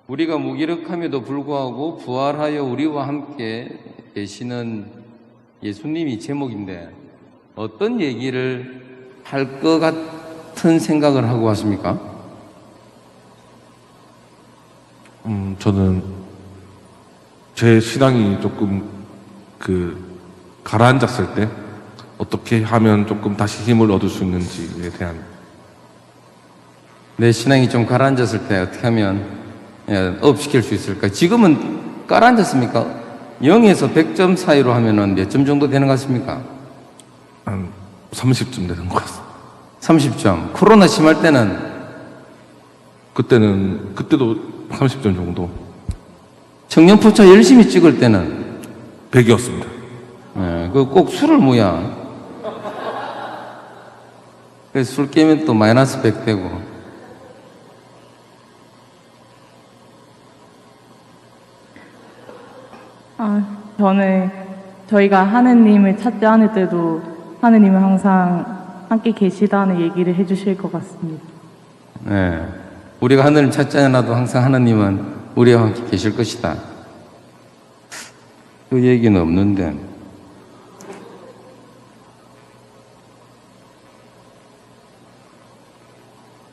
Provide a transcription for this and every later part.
우리가 무기력함에도 불구하고 부활하여 우리와 함께 계시는 예수님이 제목인데 어떤 얘기를 할 것 같은 생각을 하고 왔습니까? 저는 제 신앙이 조금 가라앉았을 때 어떻게 하면 조금 다시 힘을 얻을 수 있는지에 대한. 내 신앙이 좀 가라앉았을 때 어떻게 하면 업시킬 수 있을까? 지금은 가라앉았습니까? 0에서 100점 사이로 하면은 몇 점 정도 되는 것 같습니까? 한 30쯤 되는 것 같습니다. 30점. 코로나 심할 때는 그때도 30점 정도. 청년포차 열심히 찍을 때는 100이었습니다. 꼭 술을 뭐야. 그래서 술 깨면 또 마이너스 100 되고. 저는 저희가 하느님을 찾지 않을 때도 하느님은 항상 함께 계시다는 얘기를 해주실 것 같습니다. 네. 우리가 하늘을 찾지 않아도 항상 하나님은 우리와 함께 계실 것이다. 그 얘기는 없는데.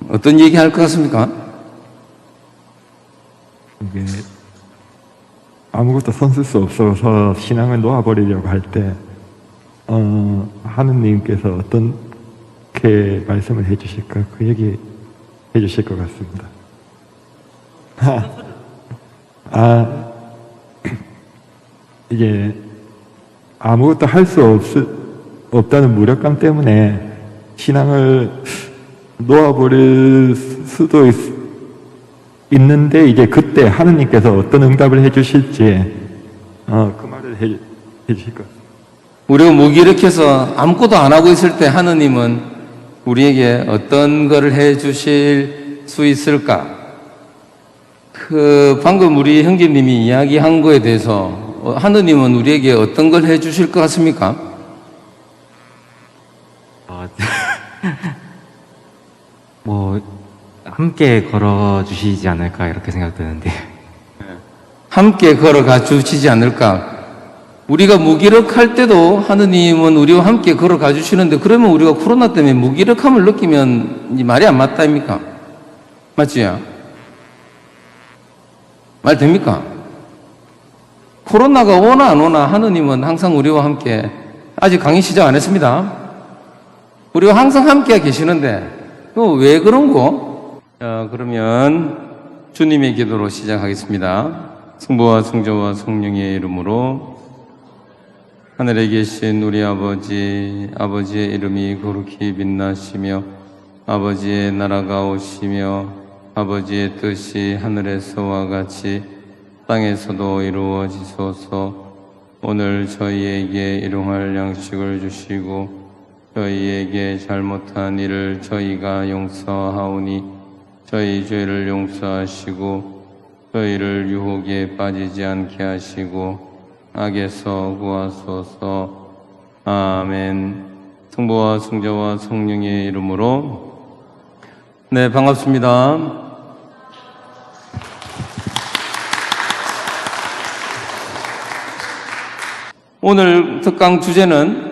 어떤 얘기 할 것 같습니까? 이게 아무것도 손쓸 수 없어서 신앙을 놓아버리려고 할 때 하느님께서 어떻게 말씀을 해주실까 그 얘기 해주실 것 같습니다. 이게 아무것도 할 수 없다는 무력감 때문에 신앙을 놓아버릴 수도 있는데 이제 그때 하느님께서 어떤 응답을 해주실지 그 말을 해주실 것 같습니다. 우리가 무기력해서 아무것도 안 하고 있을 때 하느님은 우리에게 어떤 것을 해 주실 수 있을까? 방금 우리 형제님이 이야기한 거에 대해서 하느님은 우리에게 어떤 걸 해 주실 것 같습니까? 함께 걸어주시지 않을까 이렇게 생각되는데. 함께 걸어가 주시지 않을까? 우리가 무기력할 때도 하느님은 우리와 함께 걸어가 주시는데 그러면 우리가 코로나 때문에 무기력함을 느끼면 이 말이 안 맞다 아닙니까? 맞지요? 말 됩니까? 코로나가 오나 안 오나 하느님은 항상 우리와 함께 아직 강의 시작 안 했습니다. 우리와 항상 함께 계시는데 왜 그런 거? 그러면 주님의 기도로 시작하겠습니다. 성부와 성자와 성령의 이름으로 하늘에 계신 우리 아버지의 이름이 거룩히 빛나시며 아버지의 나라가 오시며 아버지의 뜻이 하늘에서와 같이 땅에서도 이루어지소서. 오늘 저희에게 일용할 양식을 주시고 저희에게 잘못한 일을 저희가 용서하오니 저희 죄를 용서하시고 저희를 유혹에 빠지지 않게 하시고 악에서 구하소서. 아멘. 성부와 성자와 성령의 이름으로. 네, 반갑습니다. 오늘 특강 주제는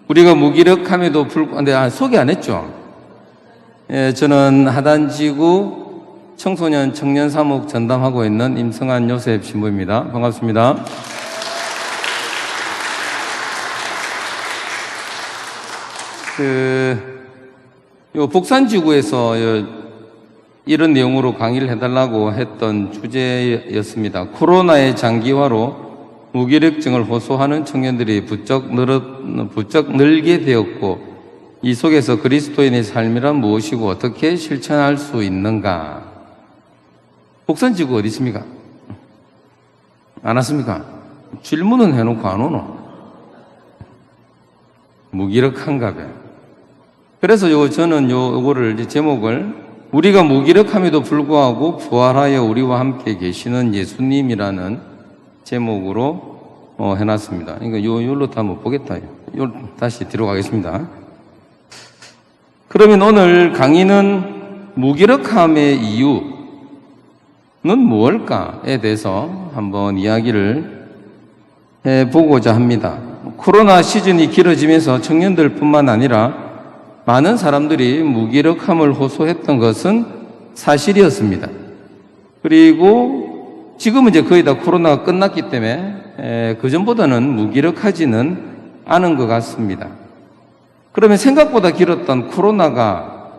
우리가 무기력함에도 불구하고, 소개 안 했죠? 예, 저는 하단지구 청소년 청년 사목 전담하고 있는 임성한 요셉 신부입니다. 반갑습니다. 요 북산지구에서 이런 내용으로 강의를 해달라고 했던 주제였습니다. 코로나의 장기화로 무기력증을 호소하는 청년들이 부쩍 늘게 되었고 이 속에서 그리스도인의 삶이란 무엇이고 어떻게 실천할 수 있는가? 복산지구 어디 있습니까? 안 왔습니까? 질문은 해놓고 안 오노? 무기력한가 봐요. 그래서 저는 요거를 제목을 우리가 무기력함에도 불구하고 부활하여 우리와 함께 계시는 예수님이라는 제목으로 해놨습니다. 그러니까 요로 다 못 보겠다. 다시 뒤로 가겠습니다. 그러면 오늘 강의는 무기력함의 이유, 무엇일까에 대해서 한번 이야기를 해보고자 합니다. 코로나 시즌이 길어지면서 청년들뿐만 아니라 많은 사람들이 무기력함을 호소했던 것은 사실이었습니다. 그리고 지금은 이제 거의 다 코로나가 끝났기 때문에 그전보다는 무기력하지는 않은 것 같습니다. 그러면 생각보다 길었던 코로나가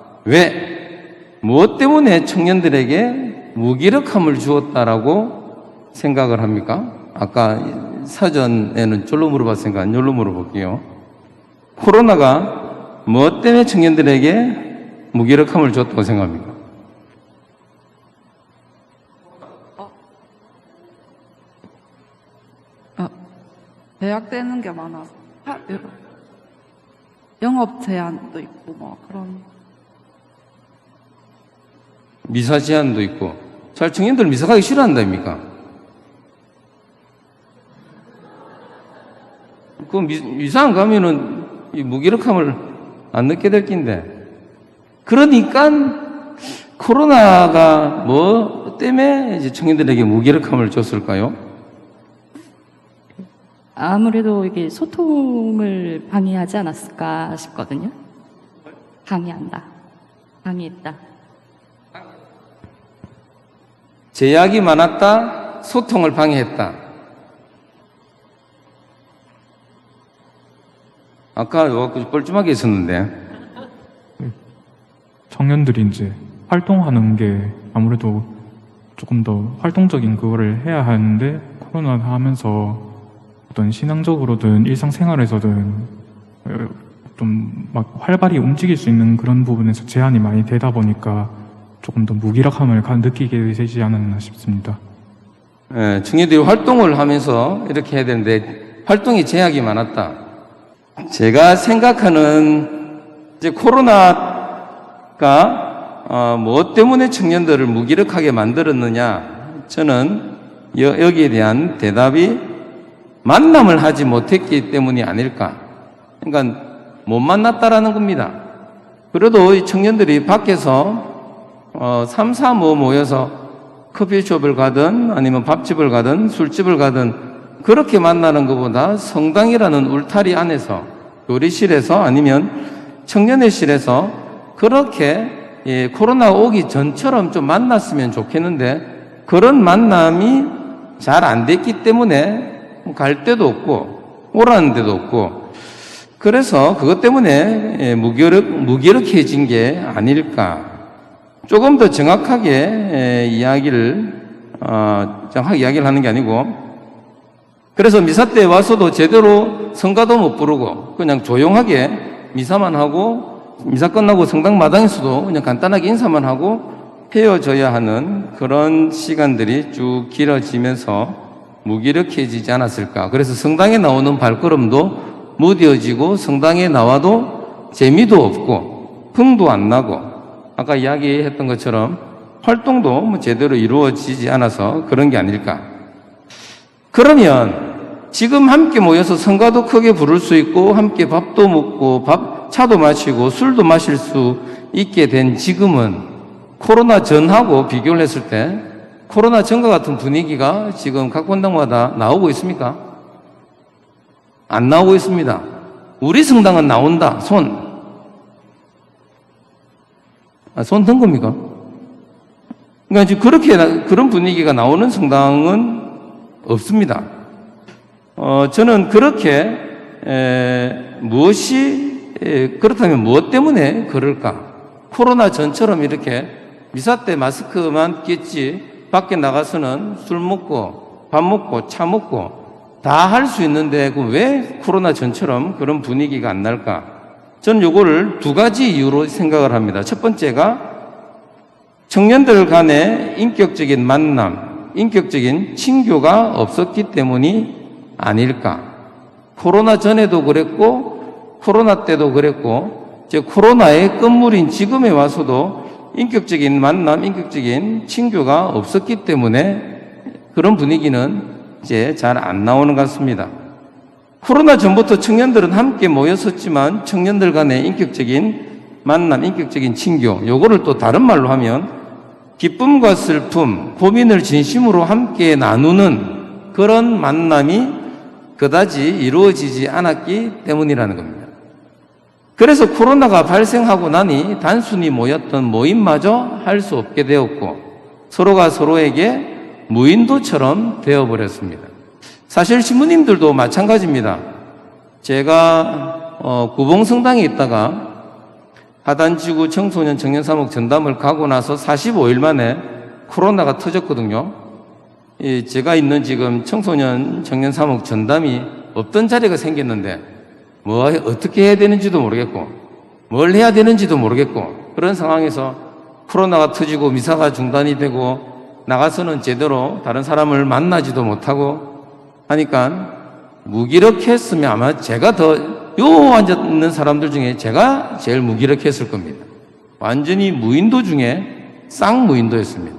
무엇 때문에 청년들에게 무기력함을 주었다라고 생각을 합니까? 아까 사전에는 절로 물어봤으니까 이걸로 물어볼게요. 코로나가 무엇 때문에 청년들에게 무기력함을 줬다고 생각합니까? 배약되는 게 많아서 영업 제한도 있고 뭐 그런. 미사 제한도 있고. 잘 청년들 미사 가기 싫어한다입니까? 그 미사 안 가면은 이 무기력함을 안 느끼게 될 낀데. 그러니까 코로나가 뭐 때문에 이제 청년들에게 무기력함을 줬을까요? 아무래도 이게 소통을 방해하지 않았을까 싶거든요. 방해했다. 제약이 많았다, 소통을 방해했다. 아까 요거 뻘쭘하게 있었는데. 청년들이 이제 활동하는 게 아무래도 조금 더 활동적인 그거를 해야 하는데 코로나 하면서 어떤 신앙적으로든 일상생활에서든 좀 막 활발히 움직일 수 있는 그런 부분에서 제한이 많이 되다 보니까 조금 더 무기력함을 느끼게 되지 않았나 싶습니다. 청년들이 활동을 하면서 이렇게 해야 되는데 활동이 제약이 많았다. 제가 생각하는 이제 코로나가 무엇 때문에 청년들을 무기력하게 만들었느냐, 저는 여기에 대한 대답이 만남을 하지 못했기 때문이 아닐까. 그러니까 못 만났다라는 겁니다. 그래도 이 청년들이 밖에서 3, 4 모여서 커피숍을 가든 아니면 밥집을 가든 술집을 가든 그렇게 만나는 것보다 성당이라는 울타리 안에서 교리실에서 아니면 청년회실에서 그렇게 코로나 오기 전처럼 좀 만났으면 좋겠는데 그런 만남이 잘 안 됐기 때문에 갈 데도 없고 오라는 데도 없고 그래서 그것 때문에 무기력해진 게 아닐까. 조금 더 정확하게 이야기를 하는 게 아니고 그래서 미사 때 와서도 제대로 성가도 못 부르고 그냥 조용하게 미사만 하고 미사 끝나고 성당 마당에서도 그냥 간단하게 인사만 하고 헤어져야 하는 그런 시간들이 쭉 길어지면서 무기력해지지 않았을까. 그래서 성당에 나오는 발걸음도 무뎌지고 성당에 나와도 재미도 없고 흥도 안 나고 아까 이야기했던 것처럼 활동도 뭐 제대로 이루어지지 않아서 그런 게 아닐까. 그러면 지금 함께 모여서 성가도 크게 부를 수 있고 함께 밥도 먹고 차도 마시고 술도 마실 수 있게 된 지금은 코로나 전하고 비교를 했을 때 코로나 전과 같은 분위기가 지금 각 본당마다 나오고 있습니까? 안 나오고 있습니다. 우리 성당은 나온다. 손 든 겁니까? 그러니까 지금 그런 분위기가 나오는 성당은 없습니다. 저는 그렇게 그렇다면 무엇 때문에 그럴까? 코로나 전처럼 이렇게 미사 때 마스크만 꼈지 밖에 나가서는 술 먹고 밥 먹고 차 먹고 다 할 수 있는데 왜 코로나 전처럼 그런 분위기가 안 날까? 저는 요거를 두 가지 이유로 생각을 합니다. 첫 번째가 청년들 간의 인격적인 만남, 인격적인 친교가 없었기 때문이 아닐까. 코로나 전에도 그랬고 코로나 때도 그랬고 이제 코로나의 끝물인 지금에 와서도 인격적인 만남, 인격적인 친교가 없었기 때문에 그런 분위기는 이제 잘 안 나오는 것 같습니다. 코로나 전부터 청년들은 함께 모였었지만 청년들 간의 인격적인 만남, 인격적인 친교, 요거를 또 다른 말로 하면 기쁨과 슬픔, 고민을 진심으로 함께 나누는 그런 만남이 그다지 이루어지지 않았기 때문이라는 겁니다. 그래서 코로나가 발생하고 나니 단순히 모였던 모임마저 할 수 없게 되었고 서로가 서로에게 무인도처럼 되어버렸습니다. 사실 신부님들도 마찬가지입니다. 제가 구봉성당에 있다가 하단지구 청소년 청년사목 전담을 가고 나서 45일 만에 코로나가 터졌거든요. 제가 있는 지금 청소년 청년사목 전담이 없던 자리가 생겼는데 어떻게 해야 되는지도 모르겠고 뭘 해야 되는지도 모르겠고 그런 상황에서 코로나가 터지고 미사가 중단이 되고 나가서는 제대로 다른 사람을 만나지도 못하고 하니까 무기력했으면 아마 제가 요 앉아있는 사람들 중에 제가 제일 무기력했을 겁니다. 완전히 무인도 중에 쌍무인도였습니다.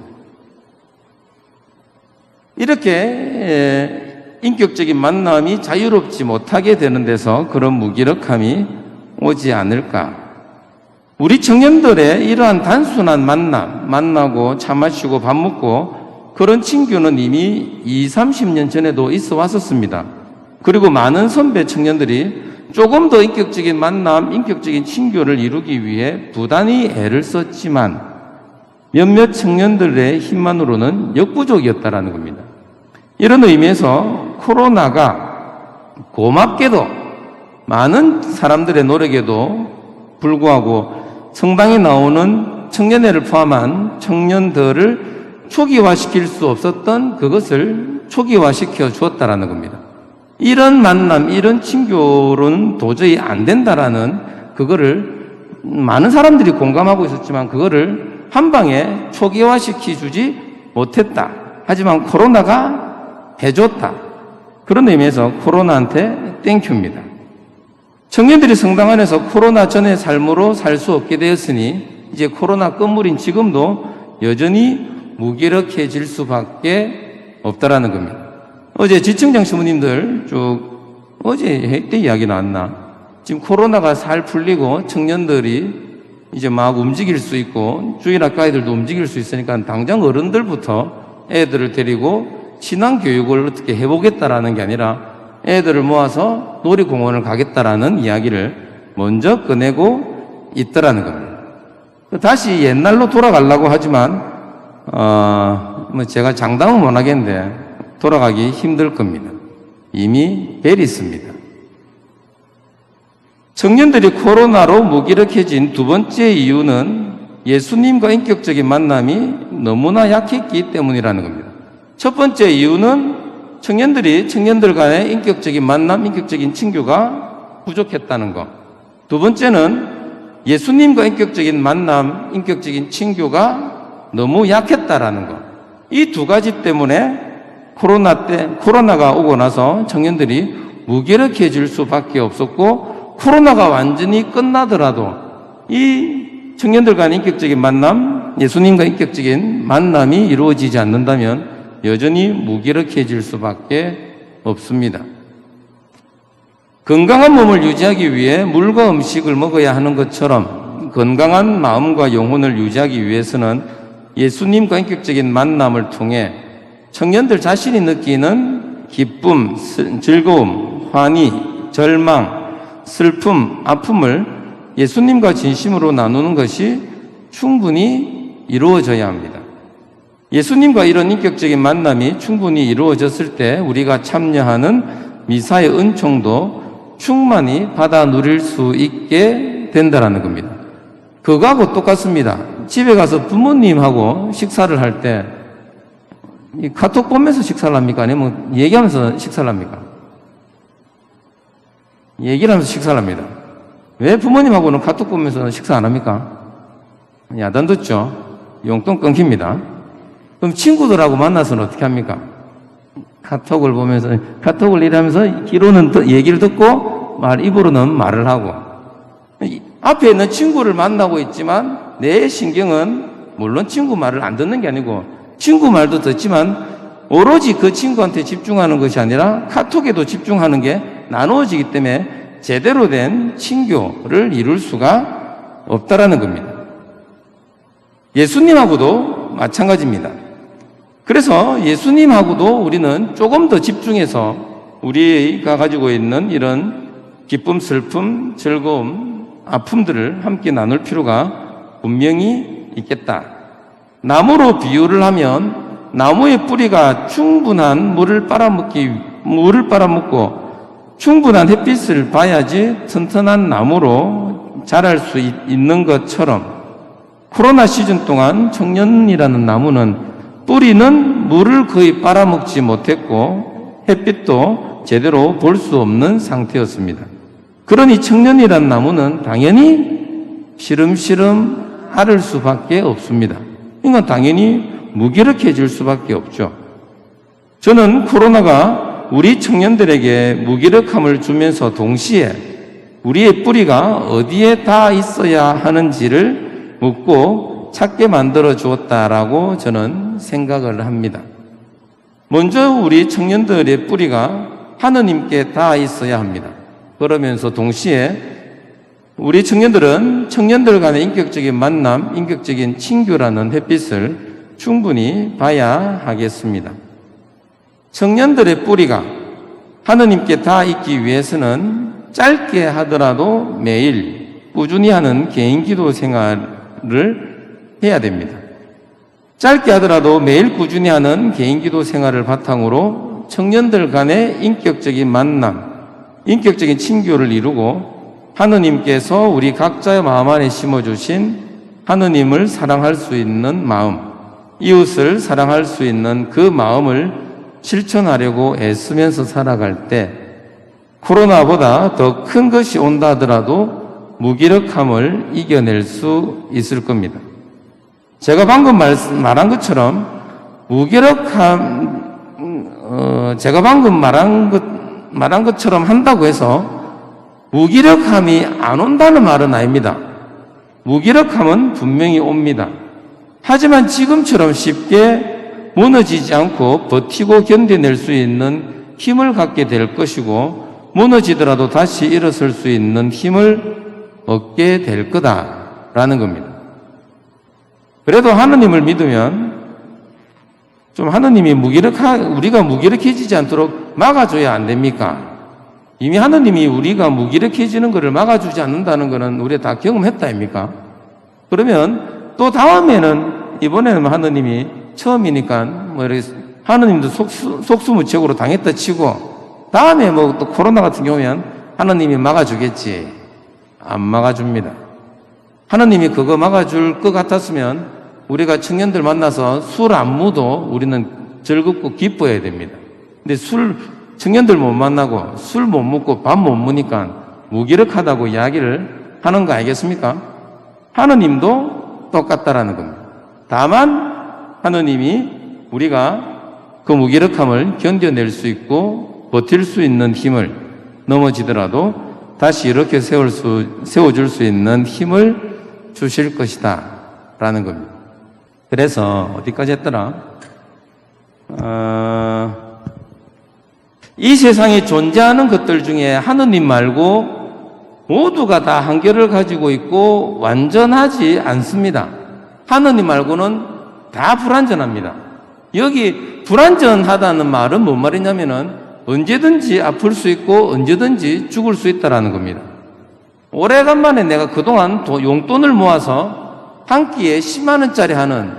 이렇게 인격적인 만남이 자유롭지 못하게 되는 데서 그런 무기력함이 오지 않을까. 우리 청년들의 이러한 단순한 만나고 차 마시고 밥 먹고 그런 친교는 이미 30년 전에도 있어 왔었습니다. 그리고 많은 선배 청년들이 조금 더 인격적인 만남, 인격적인 친교를 이루기 위해 부단히 애를 썼지만 몇몇 청년들의 힘만으로는 역부족이었다라는 겁니다. 이런 의미에서 코로나가 고맙게도 많은 사람들의 노력에도 불구하고 성당에 나오는 청년회를 포함한 청년들을 초기화시킬 수 없었던 그것을 초기화시켜 주었다라는 겁니다. 이런 만남, 이런 친교로는 도저히 안 된다라는 그거를 많은 사람들이 공감하고 있었지만 그거를 한 방에 초기화시켜 주지 못했다. 하지만 코로나가 해줬다. 그런 의미에서 코로나한테 땡큐입니다. 청년들이 성당 안에서 코로나 전의 삶으로 살 수 없게 되었으니 이제 코로나 끝물인 지금도 여전히 무기력해질 수밖에 없다라는 겁니다. 어제 지청장 신부님들 어제 회의 때 이야기 나왔나? 지금 코로나가 살 풀리고 청년들이 이제 막 움직일 수 있고 주일학교 아이들도 움직일 수 있으니까 당장 어른들부터 애들을 데리고 신앙교육을 어떻게 해보겠다라는 게 아니라 애들을 모아서 놀이공원을 가겠다라는 이야기를 먼저 꺼내고 있더라는 겁니다. 다시 옛날로 돌아가려고 하지만 제가 장담은 못 하겠는데 돌아가기 힘들 겁니다. 이미 벨이 있습니다. 청년들이 코로나로 무기력해진 두 번째 이유는 예수님과 인격적인 만남이 너무나 약했기 때문이라는 겁니다. 첫 번째 이유는 청년들 간의 인격적인 만남, 인격적인 친교가 부족했다는 것. 두 번째는 예수님과 인격적인 만남, 인격적인 친교가 너무 약했다라는 것. 이 두 가지 때문에 코로나가 오고 나서 청년들이 무기력해질 수밖에 없었고 코로나가 완전히 끝나더라도 이 청년들 간의 인격적인 만남, 예수님과 인격적인 만남이 이루어지지 않는다면 여전히 무기력해질 수밖에 없습니다. 건강한 몸을 유지하기 위해 물과 음식을 먹어야 하는 것처럼 건강한 마음과 영혼을 유지하기 위해서는 예수님과 인격적인 만남을 통해 청년들 자신이 느끼는 기쁨, 즐거움, 환희, 절망, 슬픔, 아픔을 예수님과 진심으로 나누는 것이 충분히 이루어져야 합니다. 예수님과 이런 인격적인 만남이 충분히 이루어졌을 때 우리가 참여하는 미사의 은총도 충만히 받아 누릴 수 있게 된다는 겁니다. 그거하고 똑같습니다. 집에 가서 부모님하고 식사를 할 때 카톡 보면서 식사를 합니까? 아니면 얘기하면서 식사를 합니까? 얘기를 하면서 식사를 합니다. 왜 부모님하고는 카톡 보면서 식사 안 합니까? 야단 듣죠? 용돈 끊깁니다. 그럼 친구들하고 만나서는 어떻게 합니까? 카톡을 보면서, 카톡을 일하면서 귀로는 얘기를 듣고 입으로는 말을 하고 앞에 있는 친구를 만나고 있지만 내 신경은 물론 친구 말을 안 듣는 게 아니고 친구 말도 듣지만 오로지 그 친구한테 집중하는 것이 아니라 카톡에도 집중하는 게 나누어지기 때문에 제대로 된 친교를 이룰 수가 없다라는 겁니다. 예수님하고도 마찬가지입니다. 그래서 예수님하고도 우리는 조금 더 집중해서 우리가 가지고 있는 이런 기쁨, 슬픔, 즐거움, 아픔들을 함께 나눌 필요가 분명히 있겠다. 나무로 비유를 하면 나무의 뿌리가 충분한 물을 빨아먹고 충분한 햇빛을 봐야지 튼튼한 나무로 자랄 수 있는 것처럼 코로나 시즌 동안 청년이라는 나무는 뿌리는 물을 거의 빨아먹지 못했고 햇빛도 제대로 볼 수 없는 상태였습니다. 그러니 청년이라는 나무는 당연히 시름시름 앓을 수밖에 없습니다. 이건 당연히 무기력해질 수밖에 없죠. 저는 코로나가 우리 청년들에게 무기력함을 주면서 동시에 우리의 뿌리가 어디에 다 있어야 하는지를 묻고 찾게 만들어 주었다라고 저는 생각을 합니다. 먼저 우리 청년들의 뿌리가 하느님께 다 있어야 합니다. 그러면서 동시에 우리 청년들은 청년들 간의 인격적인 만남, 인격적인 친교라는 햇빛을 충분히 봐야 하겠습니다. 청년들의 뿌리가 하느님께 다 있기 위해서는 짧게 하더라도 매일 꾸준히 하는 개인 기도 생활을 해야 됩니다. 짧게 하더라도 매일 꾸준히 하는 개인 기도 생활을 바탕으로 청년들 간의 인격적인 만남, 인격적인 친교를 이루고 하느님께서 우리 각자의 마음 안에 심어주신 하느님을 사랑할 수 있는 마음, 이웃을 사랑할 수 있는 그 마음을 실천하려고 애쓰면서 살아갈 때 코로나보다 더 큰 것이 온다 하더라도 무기력함을 이겨낼 수 있을 겁니다. 제가 방금 말한 것처럼 제가 방금 말한 것처럼 한다고 해서 무기력함이 안 온다는 말은 아닙니다. 무기력함은 분명히 옵니다. 하지만 지금처럼 쉽게 무너지지 않고 버티고 견뎌낼 수 있는 힘을 갖게 될 것이고 무너지더라도 다시 일어설 수 있는 힘을 얻게 될 거다라는 겁니다. 그래도 하느님을 믿으면 좀 하느님이 우리가 무기력해지지 않도록 막아줘야 안 됩니까? 이미 하느님이 우리가 무기력해지는 것을 막아주지 않는다는 것은 우리가 다 경험했다 아닙니까? 그러면 또 다음에는 이번에는 하느님이 처음이니까 뭐 이렇게 하느님도 속수무책으로 당했다 치고 다음에 뭐 또 코로나 같은 경우면 하느님이 막아주겠지. 안 막아줍니다. 하느님이 그거 막아줄 것 같았으면 우리가 청년들 만나서 술 안무도 우리는 즐겁고 기뻐해야 됩니다. 근데 청년들 못 만나고 술 못 먹고 밥 못 먹으니까 무기력하다고 이야기를 하는 거 아니겠습니까? 하느님도 똑같다라는 겁니다. 다만 하느님이 우리가 그 무기력함을 견뎌낼 수 있고 버틸 수 있는 힘을 넘어지더라도 다시 이렇게 세워줄 수 있는 힘을 주실 것이다 라는 겁니다. 그래서 어디까지 했더라? 이 세상에 존재하는 것들 중에 하느님 말고 모두가 다 한결을 가지고 있고 완전하지 않습니다. 하느님 말고는 다 불완전합니다. 여기 불완전하다는 말은 뭔 말이냐면은 언제든지 아플 수 있고 언제든지 죽을 수 있다라는 겁니다. 오래간만에 내가 그동안 용돈을 모아서 한 끼에 10만 원짜리 하는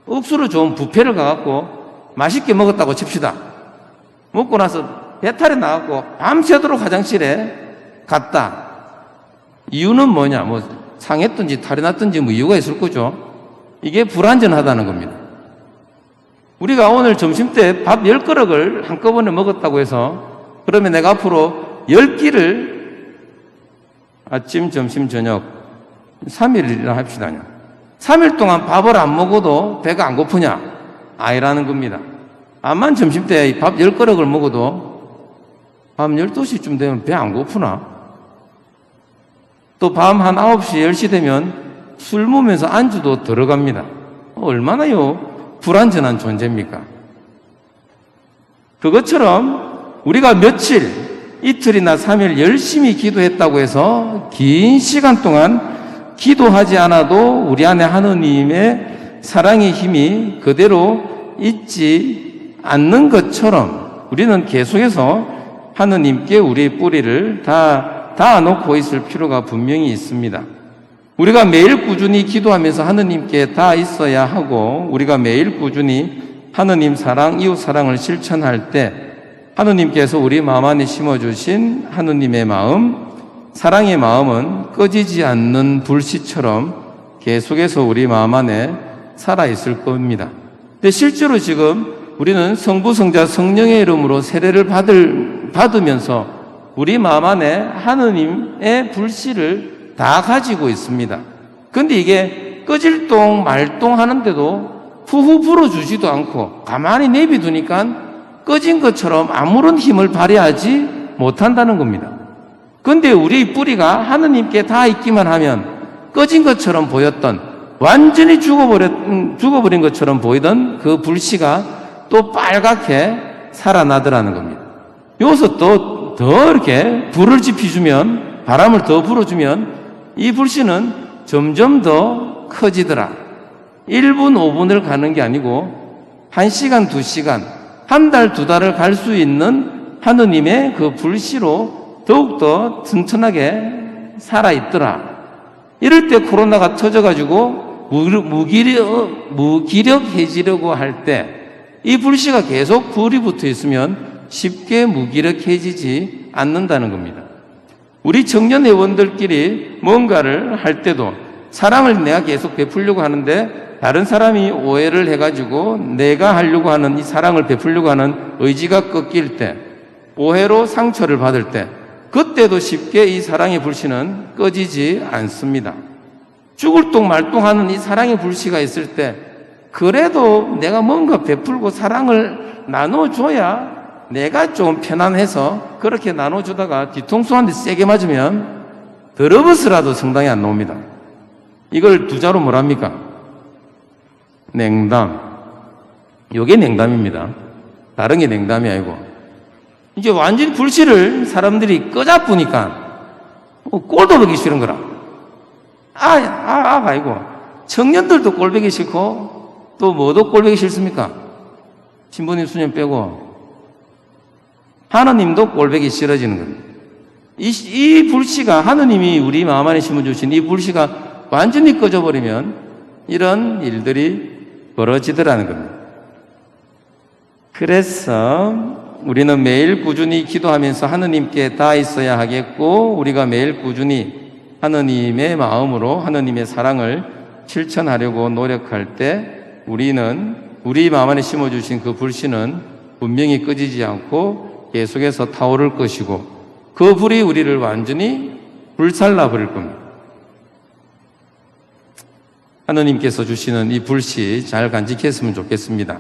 억수로 좋은 뷔페를 가갖고 맛있게 먹었다고 칩시다. 먹고 나서 배탈이 나갖고 밤새도록 화장실에 갔다. 이유는 뭐냐? 뭐 상했든지 탈이 났든지 뭐 이유가 있을 거죠. 이게 불완전하다는 겁니다. 우리가 오늘 점심 때 밥 10그릇을 한꺼번에 먹었다고 해서 그러면 내가 앞으로 10끼를 아침, 점심, 저녁 3일이나 합시다. 3일 동안 밥을 안 먹어도 배가 안 고프냐? 아니라는 겁니다. 암만 점심 때 밥 10그릇을 먹어도 밤 12시쯤 되면 배 안 고프나? 또 밤 한 9시, 10시 되면 술 먹으면서 안주도 들어갑니다. 얼마나요? 불완전한 존재입니까? 그것처럼 우리가 며칠, 이틀이나 3일 열심히 기도했다고 해서 긴 시간 동안 기도하지 않아도 우리 안에 하느님의 사랑의 힘이 그대로 있지 않는 것처럼 우리는 계속해서 하느님께 우리의 뿌리를 닿아놓고 있을 필요가 분명히 있습니다. 우리가 매일 꾸준히 기도하면서 하느님께 닿아 있어야 하고, 우리가 매일 꾸준히 하느님 사랑, 이웃 사랑을 실천할 때 하느님께서 우리 마음 안에 심어주신 하느님의 마음, 사랑의 마음은 꺼지지 않는 불씨처럼 계속해서 우리 마음 안에 살아있을 겁니다. 근데 실제로 지금 우리는 성부, 성자, 성령의 이름으로 세례를 받으면서 우리 마음 안에 하느님의 불씨를 다 가지고 있습니다. 근데 이게 꺼질 똥 말똥 하는데도 후후 불어주지도 않고 가만히 내비두니까 꺼진 것처럼 아무런 힘을 발휘하지 못한다는 겁니다. 근데 우리 뿌리가 하느님께 다 있기만 하면 꺼진 것처럼 보였던, 완전히 죽어버린 것처럼 보이던 그 불씨가 또 빨갛게 살아나더라는 겁니다. 여기서 또 더 이렇게 불을 지피주면, 바람을 더 불어주면 이 불씨는 점점 더 커지더라. 1분, 5분을 가는 게 아니고 1시간, 2시간, 한 달, 2달을 갈 수 있는 하느님의 그 불씨로 더욱더 튼튼하게 살아있더라. 이럴 때 코로나가 터져가지고 무기력해지려고 할 때 이 불씨가 계속 불이 붙어 있으면 쉽게 무기력해지지 않는다는 겁니다. 우리 청년 회원들끼리 뭔가를 할 때도 사랑을 내가 계속 베풀려고 하는데 다른 사람이 오해를 해가지고 내가 하려고 하는 이 사랑을 베풀려고 하는 의지가 꺾일 때, 오해로 상처를 받을 때, 그때도 쉽게 이 사랑의 불씨는 꺼지지 않습니다. 죽을 똥 말똥 하는 이 사랑의 불씨가 있을 때 그래도 내가 뭔가 베풀고 사랑을 나눠줘야 내가 좀 편안해서 그렇게 나눠주다가 뒤통수 한 대 세게 맞으면 더러버스라도 성당에 안 나옵니다. 이걸 두자로 뭐랍니까? 냉담. 요게 냉담입니다. 다른 게 냉담이 아니고. 이제 완전히 불씨를 사람들이 꺼잡으니까 꼴도 보기 싫은 거라. 아이고. 청년들도 꼴보기 싫고 또 뭐도 꼴보기 싫습니까? 신부님 수녀 빼고 하나님도 꼴보기 싫어지는 겁니다. 이 불씨가, 하느님이 우리 마음 안에 심어주신 이 불씨가 완전히 꺼져버리면 이런 일들이 벌어지더라는 겁니다. 그래서 우리는 매일 꾸준히 기도하면서 하느님께 닿아 있어야 하겠고, 우리가 매일 꾸준히 하느님의 마음으로 하느님의 사랑을 실천하려고 노력할 때 우리는 우리 마음 안에 심어주신 그 불씨는 분명히 꺼지지 않고 계속해서 타오를 것이고, 그 불이 우리를 완전히 불살라 버릴 겁니다. 하느님께서 주시는 이 불씨 잘 간직했으면 좋겠습니다.